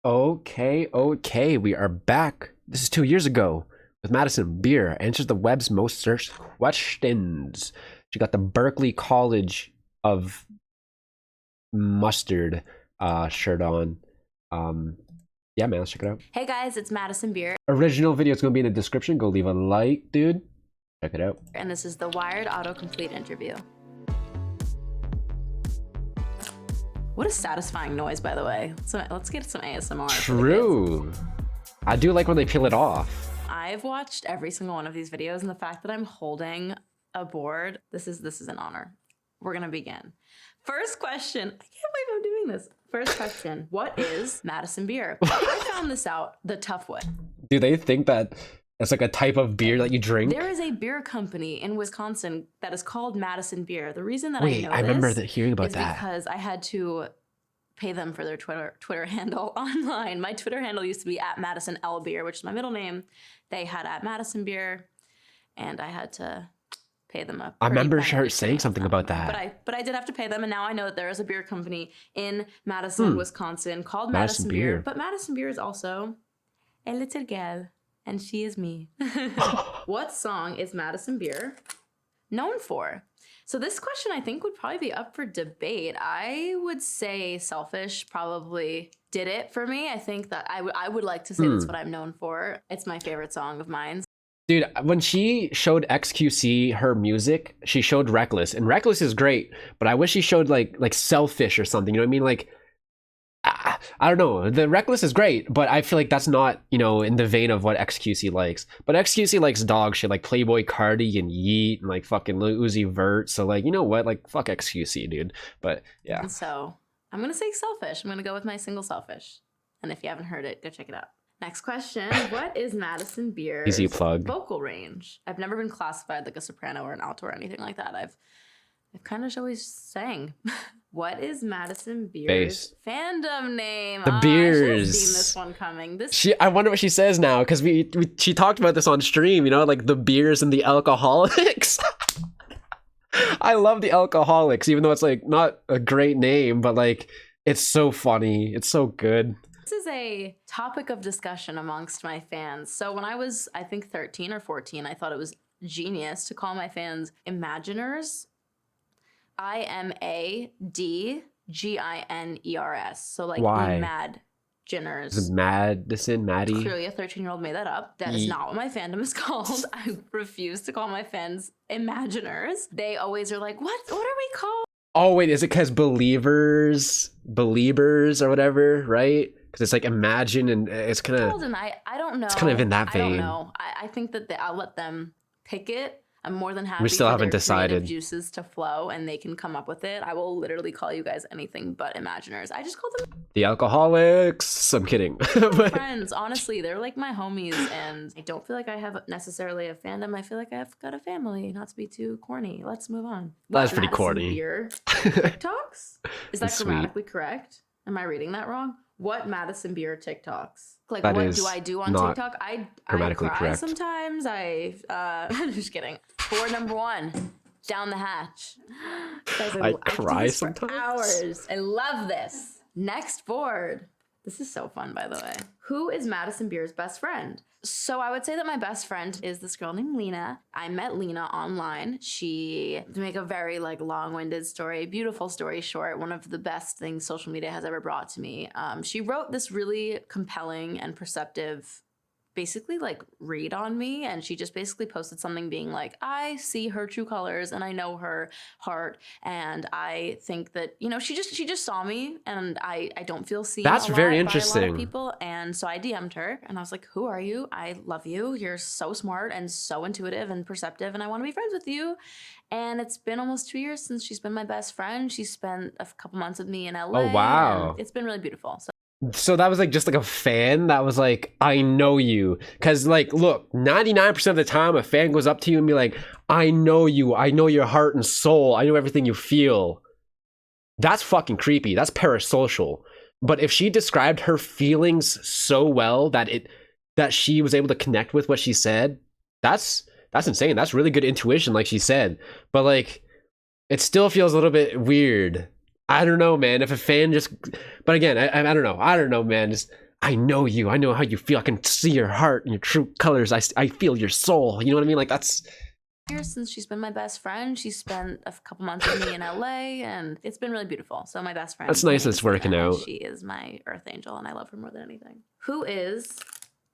Okay, we are back. This is 2 years ago with Madison Beer. Answers the web's most searched questions. She got the Berkeley College of Mustard shirt on. Yeah, man, let's check it out. Hey guys, it's Madison Beer. Original video is going to be in the description. Go leave a like, dude. Check it out. And this is the Wired autocomplete interview. What a satisfying noise, by the way. So let's get some ASMR. True. I do like when they peel it off. I've watched every single one of these videos, and the fact that I'm holding a board, this is an honor. We're gonna begin. First question. I can't believe I'm doing this. First question. What is Madison Beer? I found this out the tough way. Do they think that it's like a type of beer that you drink? There is a beer company in Wisconsin that is called Madison Beer. The reason that Wait, I know I remember this hearing about is that. because I had to pay them for their Twitter handle online. My Twitter handle used to be at Madison L Beer, which is my middle name. They had at Madison Beer, and I had to pay them up. I remember her saying something about that. But I did have to pay them, and now I know that there is a beer company in Madison, Wisconsin called Madison Beer. But Madison Beer is also a little girl, and she is me. What song is Madison Beer known for? So this question, I think, would probably be up for debate. I would say Selfish probably did it for me. I think that I would like to say that's what I'm known for. It's my favorite song of mine. Dude, when she showed XQC her music, she showed Reckless, and Reckless is great, but I wish she showed like Selfish or something. You know what I mean? Like, I don't know. The Reckless is great, but I feel like that's not, you know, in the vein of what XQC likes. But XQC likes dog shit, like Playboy Cardi and Yeet and like fucking Lil Uzi Vert. So like, you know what? Like, fuck XQC, dude. But yeah. And so I'm gonna say Selfish. I'm gonna go with my single Selfish. And if you haven't heard it, go check it out. Next question. What is Madison Beer's easy plug vocal range? I've never been classified like a soprano or an alto or anything like that. I've kind of always sang. What is Madison Beer's fandom name? The Beers. I should have seen this one coming. I wonder what she says now, because she talked about this on stream, you know, like the Beers and the Alcoholics. I love the Alcoholics, even though it's like not a great name, but like it's so funny. It's so good. This is a topic of discussion amongst my fans. So when I was, I think 13 or 14, I thought it was genius to call my fans Imaginers. IMADGINERS. So like Imaginers. Is it Madison, Maddie? Clearly a 13-year-old made that up. That is not what my fandom is called. I refuse to call my fans Imaginers. They always are like, what are we called? Oh wait, is it because believers or whatever, right? Because it's like imagine, and it's kind of. I don't know. It's kind of in that vein. I don't know. I think that I'll let them pick it. I'm more than happy. We still haven't decided. Juices to flow, and they can come up with it. I will literally call you guys anything but Imaginers. I just call them the Alcoholics. I'm kidding. Friends. Honestly, they're like my homies, and I don't feel like I have necessarily a fandom. I feel like I've got a family. Not to be too corny. Let's move on. That's pretty corny. Beer TikToks? Is that grammatically correct? Am I reading that wrong? What Madison Beer TikToks? Like, what do I do on TikTok? I cry correct. sometimes. I'm just kidding. Board number 1, down the hatch. Guys, I cry sometimes. For hours. I love this. Next board. This is so fun, by the way. Who is Madison Beer's best friend? So I would say that my best friend is this girl named Lena. I met Lena online. To make a very like long-winded story, beautiful story short, one of the best things social media has ever brought to me. She wrote this really compelling and perceptive basically like read on me, and she just basically posted something being like, I see her true colors and I know her heart, and I think that, you know, she just saw me, and I don't feel seen. That's very interesting. By a lot of people, and so I DM'd her and I was like, who are you? I love you. You're so smart and so intuitive and perceptive, and I want to be friends with you. And it's been almost 2 years since she's been my best friend. She spent a couple months with me in LA. Oh wow. It's been really beautiful. So that was like just like a fan that was like, I know you. Because like, look, 99% of the time a fan goes up to you and be like, I know you. I know your heart and soul. I know everything you feel. That's fucking creepy. That's parasocial. But if she described her feelings so well that she was able to connect with what she said, that's insane. That's really good intuition, like she said. But like, it still feels a little bit weird. I don't know, man. If a fan just, but again, I don't know. I don't know, man. Just I know you. I know how you feel. I can see your heart and your true colors. I feel your soul. You know what I mean? Like that's Since she's been my best friend, she spent a couple months with me in LA, and it's been really beautiful. So my best friend. That's nice. her name It's is working Lena, and out. She is my earth angel, and I love her more than anything. Who is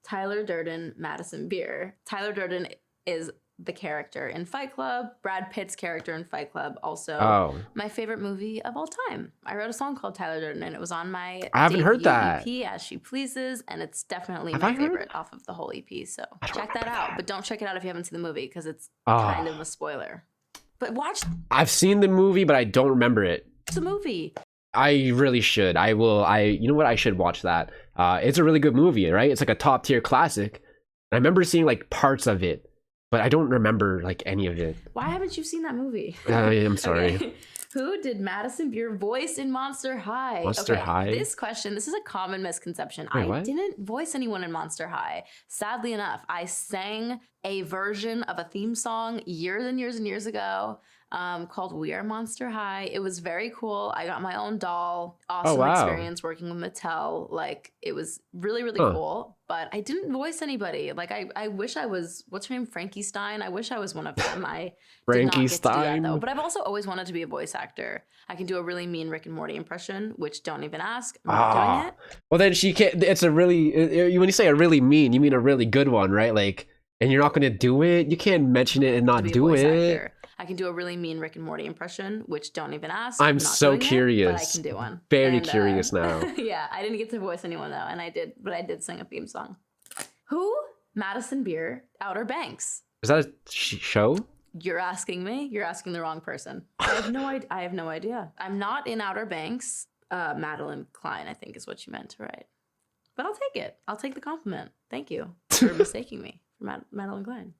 Tyler Durden, Madison Beer? Tyler Durden is the character in Fight Club, Brad Pitt's character in Fight Club, also my favorite movie of all time. I wrote a song called Tyler Durden, and it was on my I haven't heard debut that. EP, As She Pleases, and it's definitely Have my I heard? favorite off of the whole EP. So check that out, but don't check it out if you haven't seen the movie because it's Oh. kind of a spoiler. But watch I've seen the movie, but I don't remember it. the movie. I really should. I will. You know what? I should watch that. It's a really good movie, right? It's like a top tier classic. I remember seeing like parts of it, but I don't remember like any of it. Why haven't you seen that movie? I'm sorry. Okay. Who did Madison Beer voice in Monster High? Monster High? This is a common misconception. Wait, I what? didn't voice anyone in Monster High. Sadly enough, I sang a version of a theme song years and years and years ago called We Are Monster High. It was very cool. I got my own doll. Awesome wow. experience working with Mattel. Like, it was really, really cool. But I didn't voice anybody. Like, I wish I was, what's her name? Frankie Stein. I wish I was one of them. I did not Frankie get to do that, Stein. though. But I've also always wanted to be a voice actor. I can do a really mean Rick and Morty impression, which don't even ask. I'm not doing it. Well, then she can't. It's a really. When you say a really mean, you mean a really good one, right? Like, and you're not going to do it. You can't mention it and not To be a do voice it. actor. I can do a really mean Rick and Morty impression, which don't even ask. I'm not so doing it, curious. but I can do one. Very And, curious now. Yeah, I didn't get to voice anyone though, and I did sing a theme song. Who? Madison Beer, Outer Banks. Is that a show? You're asking me? You're asking the wrong person. I have no idea. I have no idea. I'm not in Outer Banks. Madeline Klein, I think, is what you meant to write. But I'll take it. I'll take the compliment. Thank you for mistaking me for Madeline Klein.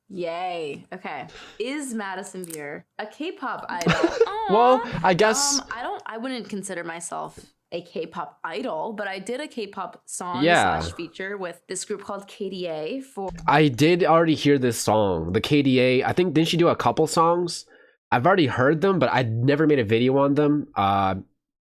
Yay. Okay. Is Madison Beer a K-pop idol? Aw. Well, I guess. I wouldn't consider myself a K-pop idol, but I did a K-pop song / feature with this group called KDA for. I did already hear this song, the KDA. I think didn't she do a couple songs? I've already heard them, but I never made a video on them.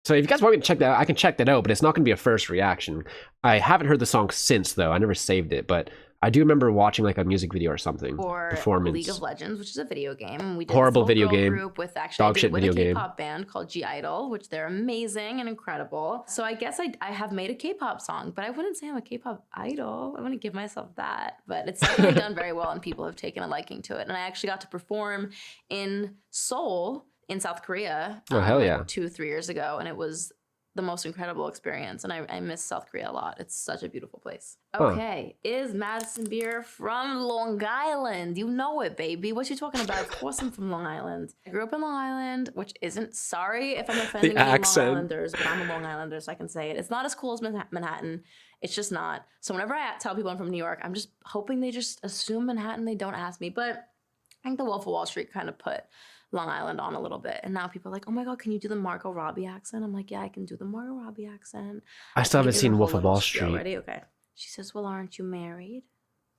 So if you guys want me to check that out, I can check that out, but it's not going to be a first reaction. I haven't heard the song since though. I never saved it, but I do remember watching like a music video or something. For performance. League of Legends, which is a video game. And we did Horrible this video girl game. Group with actually Dog shit with video a game. K-pop band called G Idol, which they're amazing and incredible. So I guess I have made a K-pop song, but I wouldn't say I'm a K-pop idol. I wouldn't give myself that, but it's definitely done very well, and people have taken a liking to it. And I actually got to perform in Seoul in South Korea. Oh hell yeah! Like 2-3 years ago, and it was the most incredible experience, and I miss South Korea a lot. It's such a beautiful place. Okay, Is Madison Beer from Long Island? You know it, baby. What you talking about? Of course I'm from Long Island. I grew up in Long Island, which isn't, sorry if I'm offending any Long Islanders, but I'm a Long Islander, so I can say it. It's not as cool as Manhattan. It's just not. So whenever I tell people I'm from New York, I'm just hoping they just assume Manhattan. They don't ask me, but I think the Wolf of Wall Street kind of put Long Island on a little bit. And now people are like, oh my God, can you do the Margot Robbie accent? I'm like, yeah, I can do the Margot Robbie accent. I still haven't seen Wolf of Wall Street. Already? Okay. She says, well, aren't you married?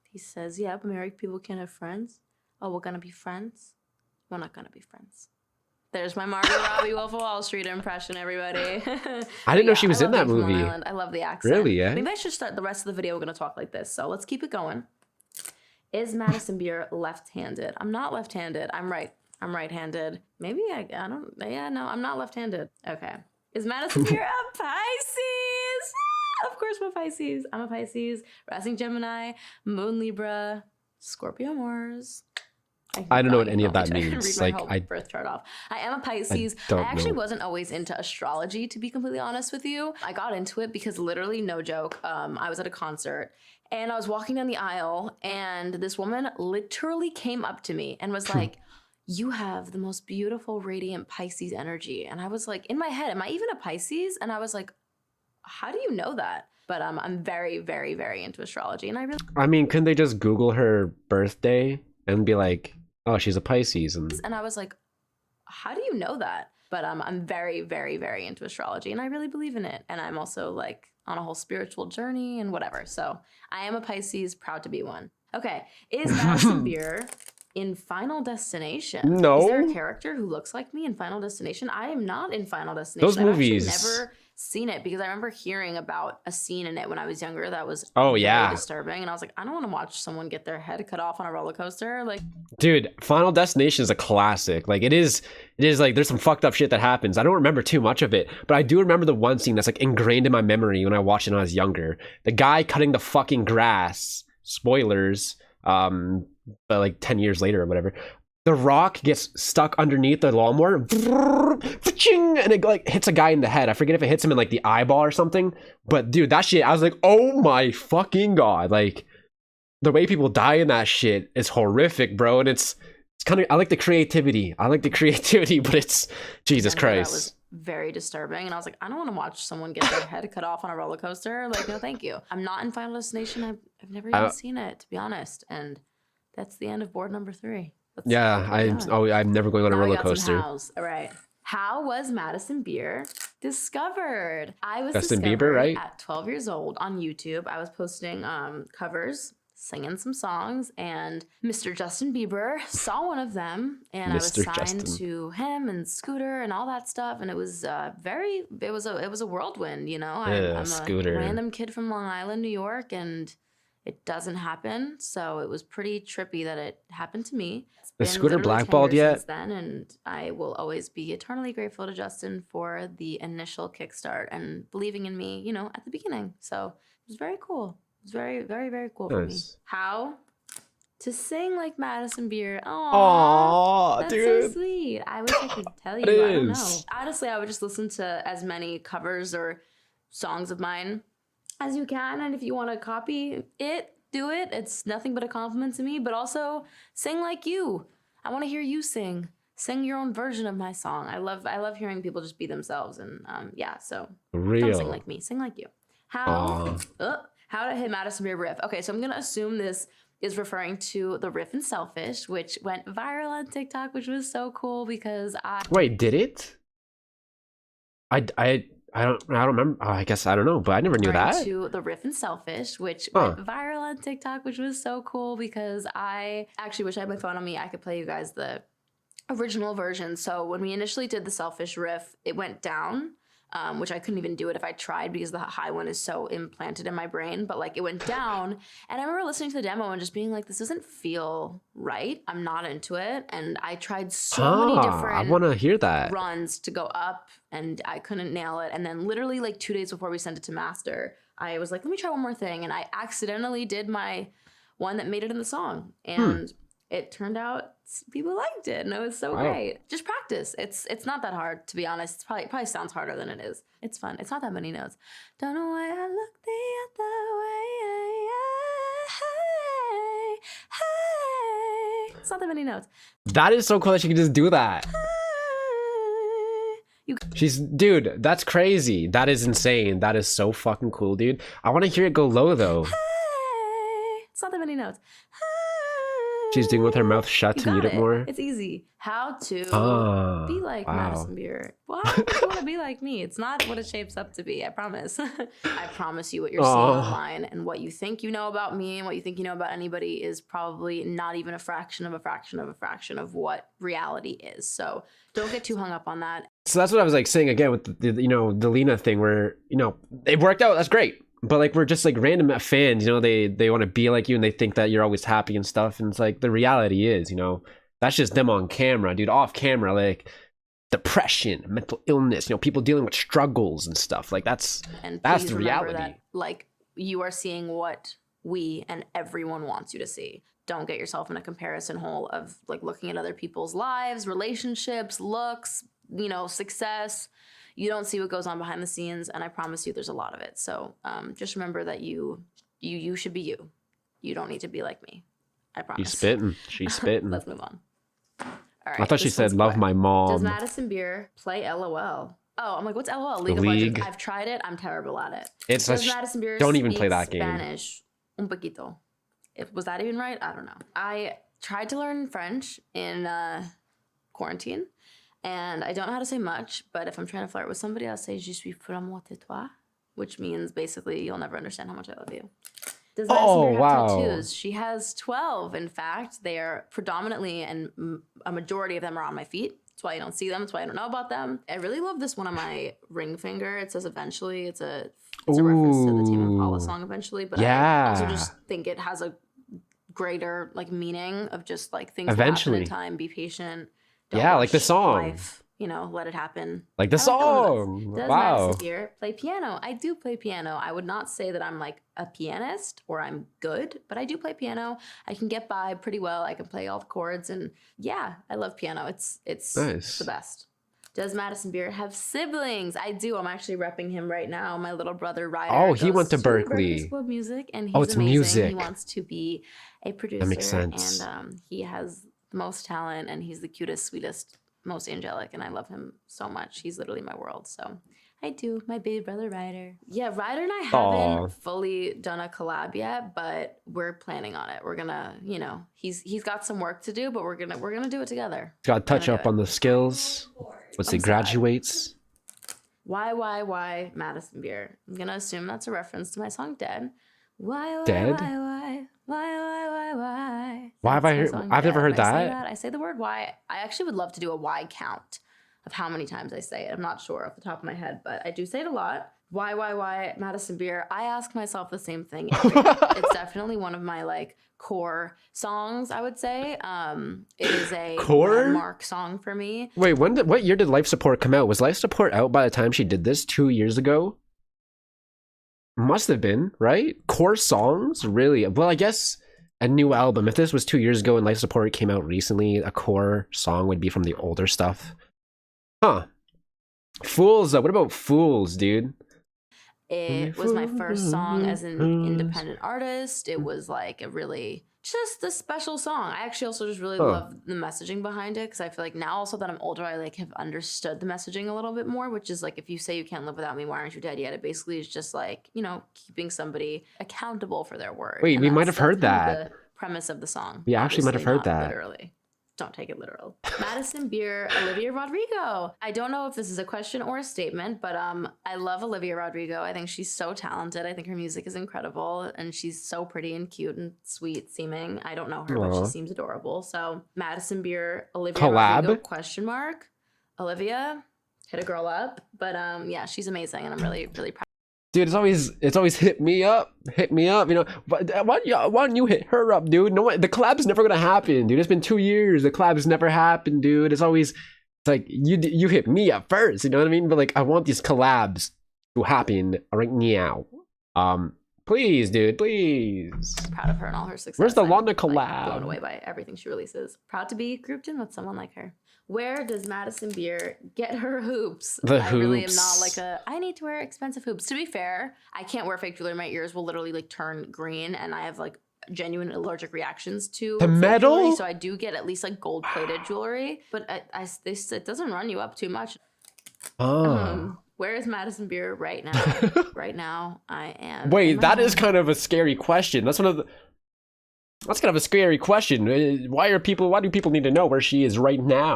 He says, yeah, but married people can't have friends. Oh, we're going to be friends? We're not going to be friends. There's my Margot Robbie Wolf of Wall Street impression, everybody. I didn't know she was in that movie. I love the accent. Really, yeah? Maybe I should start the rest of the video. We're going to talk like this. So let's keep it going. Is Madison Beer left-handed? I'm not left-handed. I'm right. I'm right-handed. Maybe I don't, yeah, no, I'm not left-handed. Okay. Is Madison Beer a Pisces? Of course we're Pisces. I'm a Pisces. Rising Gemini, Moon Libra, Scorpio Mars. I don't know what any of that means. Read my Like whole I birth chart off. I am a Pisces. I actually wasn't always into astrology, to be completely honest with you. I got into it because literally, no joke, I was at a concert and I was walking down the aisle and this woman literally came up to me and was like, you have the most beautiful, radiant Pisces energy. And I was like, in my head, am I even a Pisces? And I was like, how do you know that? But I'm very, very, very into astrology. And I mean, couldn't they just Google her birthday and be like, oh, she's a Pisces? And I was like, how do you know that? But I'm very, very, very into astrology. And I really believe in it. And I'm also like on a whole spiritual journey and whatever. So I am a Pisces, proud to be one. Okay, is Madison Beer in Final Destination? No. Is there a character who looks like me in Final Destination? I am not in Final Destination. Those movies. I've actually never seen it because I remember hearing about a scene in it when I was younger that was Oh very yeah, disturbing, and I was like, I don't want to watch someone get their head cut off on a roller coaster. Like, dude, Final Destination is a classic. Like it is like there's some fucked up shit that happens. I don't remember too much of it, but I do remember the one scene that's like ingrained in my memory when I watched it when I was younger. The guy cutting the fucking grass. Spoilers. But like 10 years later or whatever. The rock gets stuck underneath the lawnmower, and it like hits a guy in the head. I forget if it hits him in like the eyeball or something. But dude, that shit, I was like, oh my fucking god! Like the way people die in that shit is horrific, bro. And it's kind of, I like the creativity. But it's Jesus Christ. That was very disturbing, and I was like, I don't want to watch someone get their head cut off on a roller coaster. Like, no, thank you. I'm not in Final Destination. I've never even seen it, to be honest. And that's the end of board number 3. I'm never going on a roller coaster. All right. How was Madison Beer discovered? I was Justin discovered Bieber, right? At 12 years old on YouTube. I was posting covers, singing some songs, and Mr. Justin Bieber saw one of them, and I was signed to him and Scooter and all that stuff, and it was it was a whirlwind, you know. I'm Scooter. A random kid from Long Island, New York, and it doesn't happen, so it was pretty trippy that it happened to me. Is Scooter blackballed yet? Since then, and I will always be eternally grateful to Justin for the initial kickstart and believing in me, you know, at the beginning. So it was very cool. It was very, very, very cool for me. How to sing like Madison Beer. Aww, that's dude. So sweet. I wish I could tell you. I don't know. Honestly, I would just listen to as many covers or songs of mine as you can, and if you want to copy it, do it. It's nothing but a compliment to me, but also sing like you. I want to hear you sing. Sing your own version of my song. I love hearing people just be themselves, and so don't sing like me, sing like you. How to hit Madison Beer riff. Okay, so I'm gonna assume this is referring to the riff in Selfish, which went viral on TikTok, which was so cool because Wait, did it? I don't remember. I guess I don't know, but I never knew that. To the riff in Selfish, which went viral on TikTok, which was so cool because I actually wish I had my phone on me. I could play you guys the original version. So when we initially did the Selfish riff, it went down, which I couldn't even do it if I tried because the high one is so implanted in my brain. But like it went down, and I remember listening to the demo and just being like, "This doesn't feel right. I'm not into it." And I tried so many different. I want to hear that runs to go up, and I couldn't nail it. And then literally like 2 days before we sent it to master, I was like, "Let me try one more thing," and I accidentally did my one that made it in the song, and it turned out people liked it, and it was so great. Just practice. It's not that hard, to be honest. It probably sounds harder than it is. It's fun. It's not that many notes. Don't know why I look the other way. It's not that many notes. That is so cool that she can just do that. Dude, that's crazy. That is insane. That is so fucking cool, dude. I want to hear it go low though. It's not that many notes. She's doing with her mouth shut to mute it more. It's easy. How to be like Madison Beer. Why do you want to be like me? It's not what it shapes up to be, I promise. I promise you what you're seeing online and what you think you know about me and what you think you know about anybody is probably not even a fraction of a fraction of a fraction of what reality is. So don't get too hung up on that. So that's what I was like saying again with the Lena thing where, it worked out. That's great. But like we're just like random fans, they want to be like you and they think that you're always happy and stuff. And it's like the reality is, that's just them on camera, dude. Off camera, like depression, mental illness, people dealing with struggles and stuff. Like that's the reality. That, like you are seeing what we and everyone wants you to see. Don't get yourself in a comparison hole of like looking at other people's lives, relationships, looks, success. You don't see what goes on behind the scenes, and I promise you there's a lot of it. So just remember that you should be you. You don't need to be like me. I promise. She's spitting. Let's move on. All right. I thought she said love my mom. Does Madison Beer play LOL? Oh, I'm like, what's LOL? League of Legends. I've tried it. I'm terrible at it. Does Madison Beer don't even play that game. Spanish. Un poquito. Was that even right? I don't know. I tried to learn French in quarantine. And I don't know how to say much, but if I'm trying to flirt with somebody, I'll say "Je suis vraiment de toi," which means basically you'll never understand how much I love you. Does Madison Beer have tattoos? She has 12. In fact, they are predominantly and a majority of them are on my feet. That's why you don't see them. That's why I don't know about them. I really love this one on my ring finger. It says Eventually. It's a reference to the Tame Impala song Eventually. But I also just think it has a greater like meaning of just like things will happen in time. Be patient. Don't like the song. Life, you know, let it happen. Like the song. Does Wow. Madison Beer play piano? I do play piano. I would not say that I'm like a pianist or I'm good, but I do play piano. I can get by pretty well. I can play all the chords, and yeah, I love piano. It's nice. The best. Does Madison Beer have siblings? I do. I'm actually repping him right now. My little brother Ryder. Oh, he went to Berkeley. School of Music, and he's it's amazing. music. He wants to be a producer. That makes sense. And he has the most talent, and he's the cutest, sweetest, most angelic, and I love him so much. He's literally my world. So I do. My baby brother Ryder. Yeah, Ryder and I haven't fully done a collab yet, but we're planning on it. We're gonna, you know, he's got some work to do, but we're gonna do it together. Got to touch up on the skills once he graduates. Why Madison Beer? I'm gonna assume that's a reference to my song Dead. Why? Why have I heard? I've never heard that. I say the word why. I actually would love to do a why count of how many times I say it. I'm not sure off the top of my head, but I do say it a lot. Why Madison Beer? I ask myself the same thing. It's definitely one of my like core songs, I would say. It is a landmark song for me. Wait, what year did Life Support come out? Was Life Support out by the time she did this? 2 years ago? Must have been, right? Core songs? Really? Well, I guess a new album. If this was 2 years ago and Life Support came out recently, a core song would be from the older stuff. Huh. Fools, though. What about Fools, dude? It was my first song as an independent artist. It was like a really just a special song. I actually also just really love the messaging behind it, because I feel like now also that I'm older, I like have understood the messaging a little bit more, which is like, if you say you can't live without me, why aren't you dead yet? It basically is just like, you know, keeping somebody accountable for their word. Wait, we might have heard that. The premise of the song. We actually might have heard that. Literally. Don't take it literal. Madison Beer, Olivia Rodrigo. I don't know if this is a question or a statement, but I love Olivia Rodrigo. I think she's so talented. I think her music is incredible, and she's so pretty and cute and sweet seeming. I don't know her, but she seems adorable. So Madison Beer, Olivia Rodrigo, question mark. Olivia, hit a girl up. But yeah, she's amazing, and I'm really, really proud. Dude, it's always hit me up, you know. But why don't you hit her up, dude? No, the collab's never gonna happen, dude. It's been 2 years. The collab's never happened, dude. It's like you hit me up first, you know what I mean? But like, I want these collabs to happen right now. Please, dude, please. Proud of her and all her success. Where's the Lana collab? Like, blown away by everything she releases. Proud to be grouped in with someone like her. Where does Madison Beer get her hoops? I really am not like I need to wear expensive hoops. To be fair, I can't wear fake jewelry. My ears will literally like turn green, and I have like genuine allergic reactions to the metal. Jewelry, so I do get at least like gold plated jewelry, but it doesn't run you up too much. Where is Madison Beer right now? Right now, I am. Wait, that is kind of a scary question. That's kind of a scary question. Why do people need to know where she is right now?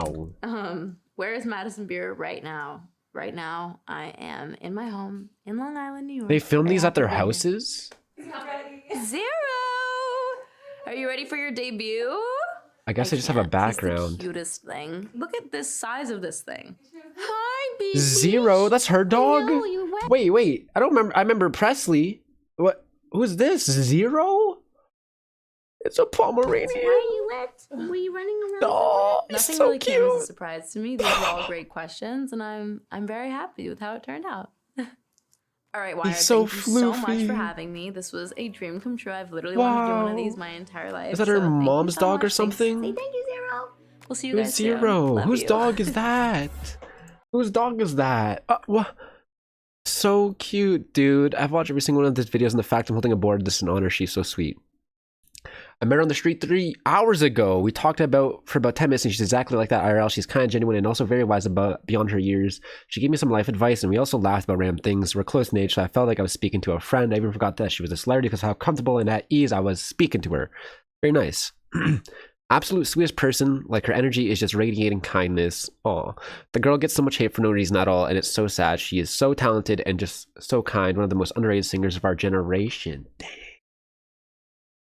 Where is Madison Beer right now? Right now, I am in my home in Long Island, New York. They film these at their houses? Zero! Are you ready for your debut? I guess I just have a background. He's the cutest thing. Look at this size of this thing. Hi, baby. Zero? That's her dog? No, you went. Wait. I don't remember. I remember Presley. What? Who's this? Zero? It's a Pomeranian. Why are you wet? Were you running around? Oh, Nothing so really cute. came as a surprise to me. These are all great questions, and I'm very happy with how it turned out. All right, Wyatt, so thank you so much floofy. for having me. This was a dream come true. I've literally wanted to do one of these my entire life. Is that her mom's so dog or much. something? Say thank you, Zero. We'll see you Who's guys Zero? soon. Love Whose you. dog is that? Whose dog is that? What? So cute, dude. I've watched every single one of these videos, and the fact I'm holding a board, this is an honor. She's so sweet. I met her on the street 3 hours ago. We talked for about 10 minutes, and she's exactly like that IRL. She's kind of genuine and also very wise beyond her years. She gave me some life advice, and we also laughed about random things. We're close in age, so I felt like I was speaking to a friend. I even forgot that she was a celebrity because of how comfortable and at ease I was speaking to her. Very nice. Absolute sweetest person. Like, her energy is just radiating kindness. Aw. The girl gets so much hate for no reason at all, and it's so sad. She is so talented and just so kind. One of the most underrated singers of our generation. Dang.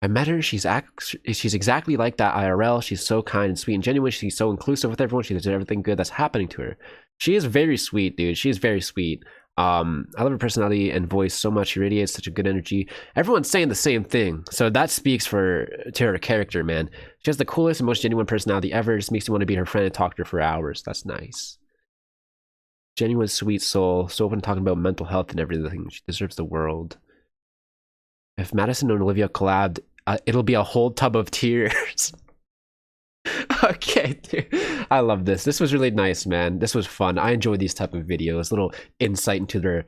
I met her. She's exactly like that IRL. She's so kind and sweet and genuine. She's so inclusive with everyone. She does everything good that's happening to her. She is very sweet, dude. She is very sweet. I love her personality and voice so much. She radiates such a good energy. Everyone's saying the same thing, so that speaks to her character, man. She has the coolest and most genuine personality ever. Just makes me want to be her friend and talk to her for hours. That's nice. Genuine, sweet soul. So open to talking about mental health and everything. She deserves the world. If Madison and Olivia collabed, it'll be a whole tub of tears. Okay, dude. I love this. This was really nice, man. This was fun. I enjoy these type of videos. Little insight into their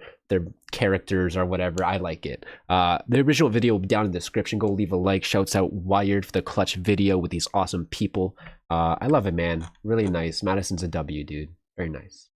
characters or whatever. I like it. The original video will be down in the description. Go leave a like. Shouts out Wired for the clutch video with these awesome people. I love it, man. Really nice. Madison's a W, dude. Very nice.